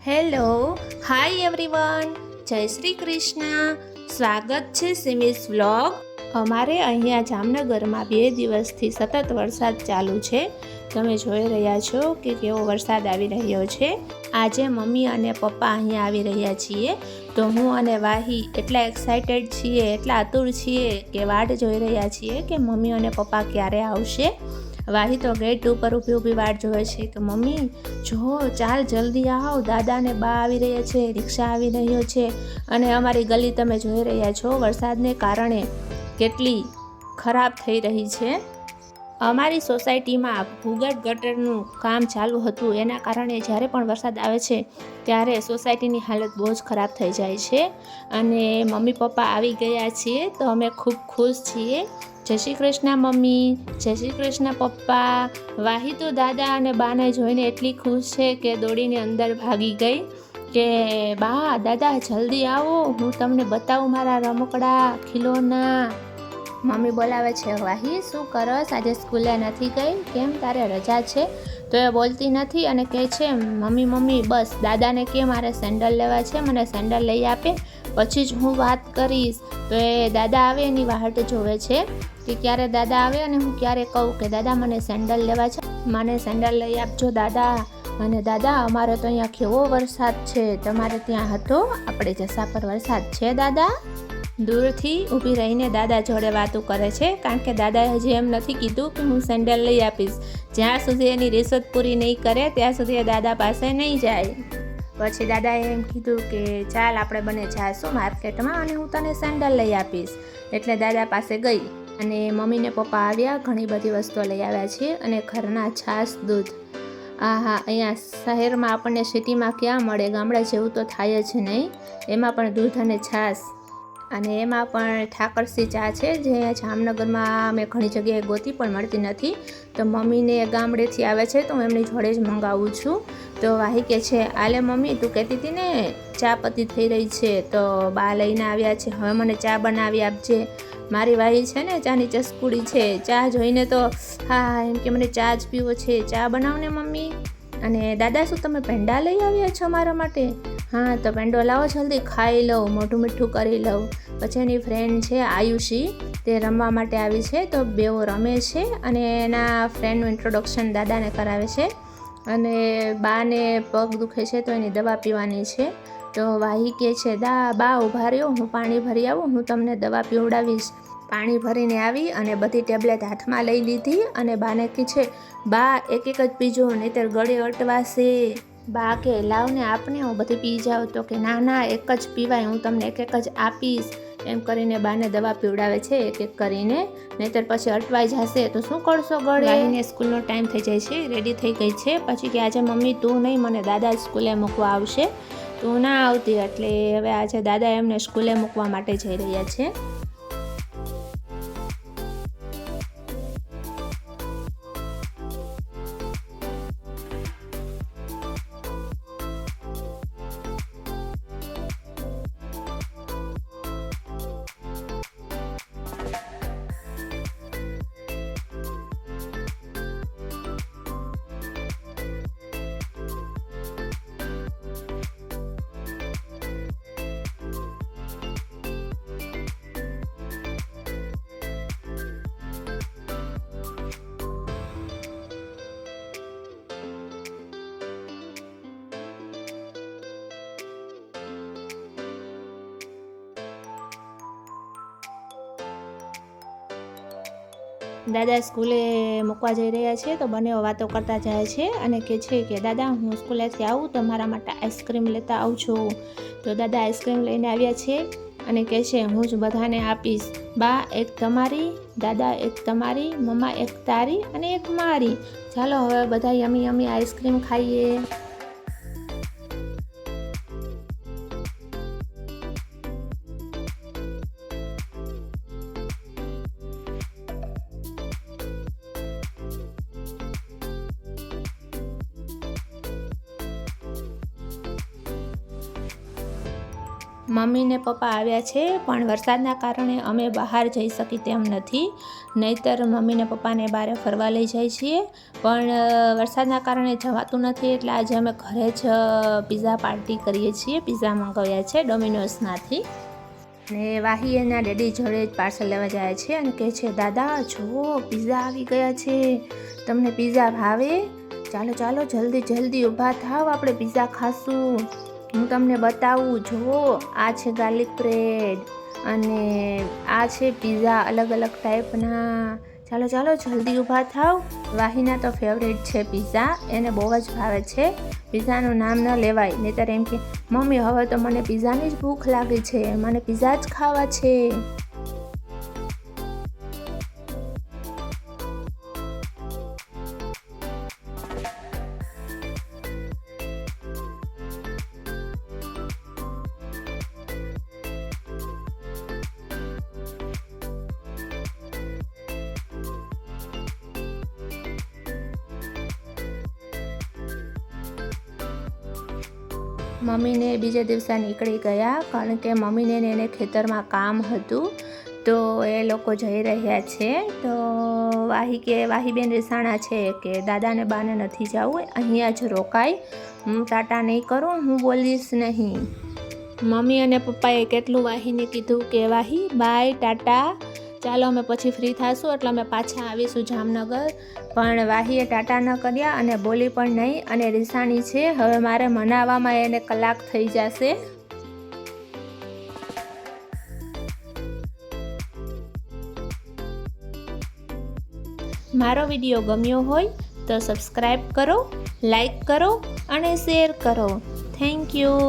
Hello, hi everyone, જય શ્રી કૃષ્ણ. સ્વાગત છે સિમિસ વ્લોગ. અમારે અહીંયા જામનગરમાં 2 દિવસથી સતત વરસાદ ચાલુ છે. તમે જોઈ રહ્યા છો કે કેવો વરસાદ આવી રહ્યો છે. આજે મમ્મી અને પપ્પા અહીંયા આવી રહ્યા છીએ, તો હું અને વાહી એટલા એક્સાઇટેડ છીએ, એટલા આતુર છીએ કે વાટ જોઈ રહ્યા છીએ કે મમ્મી અને પપ્પા ક્યારે આવશે. વાહી તો ગેટ ઉપર ઊભી વાટ જોવે છે કે મમ્મી જો ચાલ જલ્દી આવ, દાદા ને બા આવી રહ્યા છે, રિક્ષા આવી રહ્યો છે. અને અમારી ગલી તમે જોઈ રહ્યા છો વરસાદને કારણે કેટલી ખરાબ થઈ રહી છે. અમારી સોસાયટીમાં ભૂગર્ભ ગટરનું કામ ચાલુ હતું, એના કારણે જ્યારે પણ વરસાદ આવે છે ત્યારે સોસાયટીની હાલત બહુ જ ખરાબ થઈ જાય છે. અને મમ્મી પપ્પા આવી ગયા છીએ તો અમે ખૂબ ખુશ છીએ. જય શ્રી કૃષ્ણ મમ્મી, જય શ્રી કૃષ્ણ પપ્પા. વાહી તો દાદા અને બાને જોઈને એટલી ખુશ છે કે દોડીને અંદર ભાગી ગઈ કે બા દાદા જલ્દી આવો, હું તમને બતાવું મારા રમકડા ખિલોના. મમ્મી બોલાવે છે, વાહી શું કરસ, આજે સ્કૂલે નથી ગઈ, કેમ તારે રજા છે? તો એ બોલતી નથી અને કહે છે મમ્મી બસ દાદાને કે મારે સેન્ડલ લેવા છે, મને સેન્ડલ લઈ આપે પછી જ હું વાત કરીશ. તો એ દાદા આવે એની વાટ જોવે છે કે ક્યારે દાદા આવે અને હું ક્યારે કહું કે દાદા મને સેન્ડલ લેવા છે, મને સેન્ડલ લઈ આપજો દાદા. અને દાદા અમારે તો અહીંયા કેવો વરસાદ છે, તમારે ત્યાં હતો? આપણે જસા પર વરસાદ છે દાદા? દૂરથી ઊભી રહીને દાદા જોડે વાતો કરે છે, કારણ કે દાદાએ હજી એમ નથી કીધું કે હું સેન્ડલ લઈ આપીશ. જ્યાં સુધી એની રિશ્વત પૂરી નહીં કરે ત્યાં સુધી એ દાદા પાસે નહીં જાય. પછી દાદાએ એમ કીધું કે ચાલ આપણે બંને જાશું માર્કેટમાં અને હું તને સેન્ડલ લઈ આપીશ. એટલે દાદા પાસે ગઈ અને મમ્મી ને પપ્પા આવ્યા, ઘણી બધી વસ્તુઓ લઈ આવ્યા છે અને ઘરના છાશ દૂધ. અહીંયા શહેરમાં આપણને સિટીમાં ક્યાં મળે, ગામડા જેવું તો થાય જ નહીં. એમાં પણ દૂધ અને છાશ, અને એમાં પણ ઠાકરસી ચા છે જે અહીંયા જામનગરમાં મેં ઘણી જગ્યાએ ગોતી પણ મળતી નથી. તો મમ્મીને ગામડેથી આવે છે તો હું એમની જોડે જ મંગાવું છું. તો વાહી કે છે આલે મમ્મી તું કહેતી હતી ને ચા પતી થઈ રહી છે, તો બા લઈને આવ્યા છે, હવે મને ચા બનાવી આપજે. મારી વાહી છે ને ચાની ચસ્કુડી છે, ચા જોઈને તો એમ કે મને ચા જ પીવો છે, ચા બનાવ ને મમ્મી. અને દાદા શું તમે પેંડા લઈ આવ્યા છો મારા માટે? હા તો પેંડો લાવો જલ્દી, ખાઈ લઉં, મોઢું મીઠું કરી લઉં. પછી એની ફ્રેન્ડ છે આયુષી, તે રમવા માટે આવી છે, તો બેઓ રમે છે અને એના ફ્રેન્ડનું ઇન્ટ્રોડક્શન દાદાને કરાવે છે. અને બાને પગ દુખે છે તો એની દવા પીવાની છે. તો વાહી કહે છે બા ઊભા રહ્યો, હું પાણી ભરી આવું, હું તમને દવા પીવડાવીશ. પાણી ભરીને આવી અને બધી ટેબ્લેટ હાથમાં લઈ લીધી અને બાને કહે છે બા એક જ પીજો નહીંતર ગળે અટવાશે. બા કે લાવને આપને હું બધી પી જાઉં. તો કે ના એક જ પીવાય, હું તમને એક જ આપીશ. એમ કરીને બાને દવા પીવડાવે છે એક કરીને, નહીંતર પછી અટવાઈ જશે તો શું કરશો ગળે. વાહીને સ્કૂલનો ટાઈમ થઈ જાય છે, રેડી થઈ ગઈ છે. પછી કે આજે મમ્મી તું નહીં, મને દાદા સ્કૂલે મૂકવા આવશે, તું ના આવતી. એટલે હવે આજે દાદા એમને સ્કૂલે મૂકવા માટે જઈ રહ્યા છે. દાદા સ્કૂલે મૂકવા જઈ રહ્યા છે તો બંને વાતો કરતા જાય છે અને કહે છે કે દાદા હું સ્કૂલેથી આવું તો મારા માટે આઈસ્ક્રીમ લેતા આવજો. તો દાદા આઈસ્ક્રીમ લઈને આવ્યા છે અને કહે છે હું જ બધાને આપીશ. બા એક તમારી, દાદા એક તમારી, મમ્મા એક તારી અને એક મારી. ચાલો હવે બધા યમી યમી આઈસ્ક્રીમ ખાઈએ. મમ્મી ને પપ્પા આવ્યા છે, પણ વરસાદના કારણે અમે બહાર જઈ શકી તેમ નથી. નહીંતર મમ્મી ને પપ્પાને બહાર ફરવા લઈ જાય છીએ, પણ વરસાદના કારણે જવાતું નથી. એટલે આજે અમે ઘરે જ પિઝા પાર્ટી કરીએ છીએ. પિઝા મંગાવ્યા છે ડોમિનોઝમાંથી. ને વાહી એના ડેડી જોડે જ પાર્સલ લેવા જાય છે અને કહે છે, દાદા જુઓ પિઝા આવી ગયા છે, તમને પિઝા ભાવે? ચાલો ચાલો જલ્દી જલ્દી ઊભા થાવ, આપણે પિઝા ખાશું. હું તમને બતાવું. જુઓ આ છે ગાર્લિક બ્રેડ અને આ છે પિઝા અલગ અલગ ટાઈપના. ચાલો ચાલો જલ્દી ઊભા થાવ. વાહીના તો ફેવરેટ છે પિઝા, એને બહુ જ ભાવે છે. પિઝાનું નામ ન લેવાય, નહીંતર એમ કે મમ્મી હવે તો મને પિઝાની જ ભૂખ લાગી છે, મને પિઝા જ ખાવા છે. મમ્મીને બીજે દિવસે નીકળી ગયા, કારણ કે મમ્મીને ને એને ખેતરમાં કામ હતું, તો એ લોકો જઈ રહ્યા છે. તો વાહીબેન રીસાણા છે કે દાદાને બાને નથી જવું, અહીંયા જ રોકાય, હું ટાટા નહીં કરું, હું બોલીશ નહીં. મમ્મી અને પપ્પાએ કેટલું વાહીને કીધું કે વાહી બાય ટાટા, ચાલો અમે પછી ફ્રી થઈશું એટલે અમે પાછા આવીશું જામનગર. પણ વાહીએ ટાટા ન કર્યા અને બોલી પણ નહીં, અને રીસાણી છે. હવે મારે મનાવવામાં એને કલાક થઈ જશે. મારો વિડીયો ગમ્યો હોય તો સબસ્ક્રાઈબ કરો, લાઈક કરો અને શેર કરો. Thank you.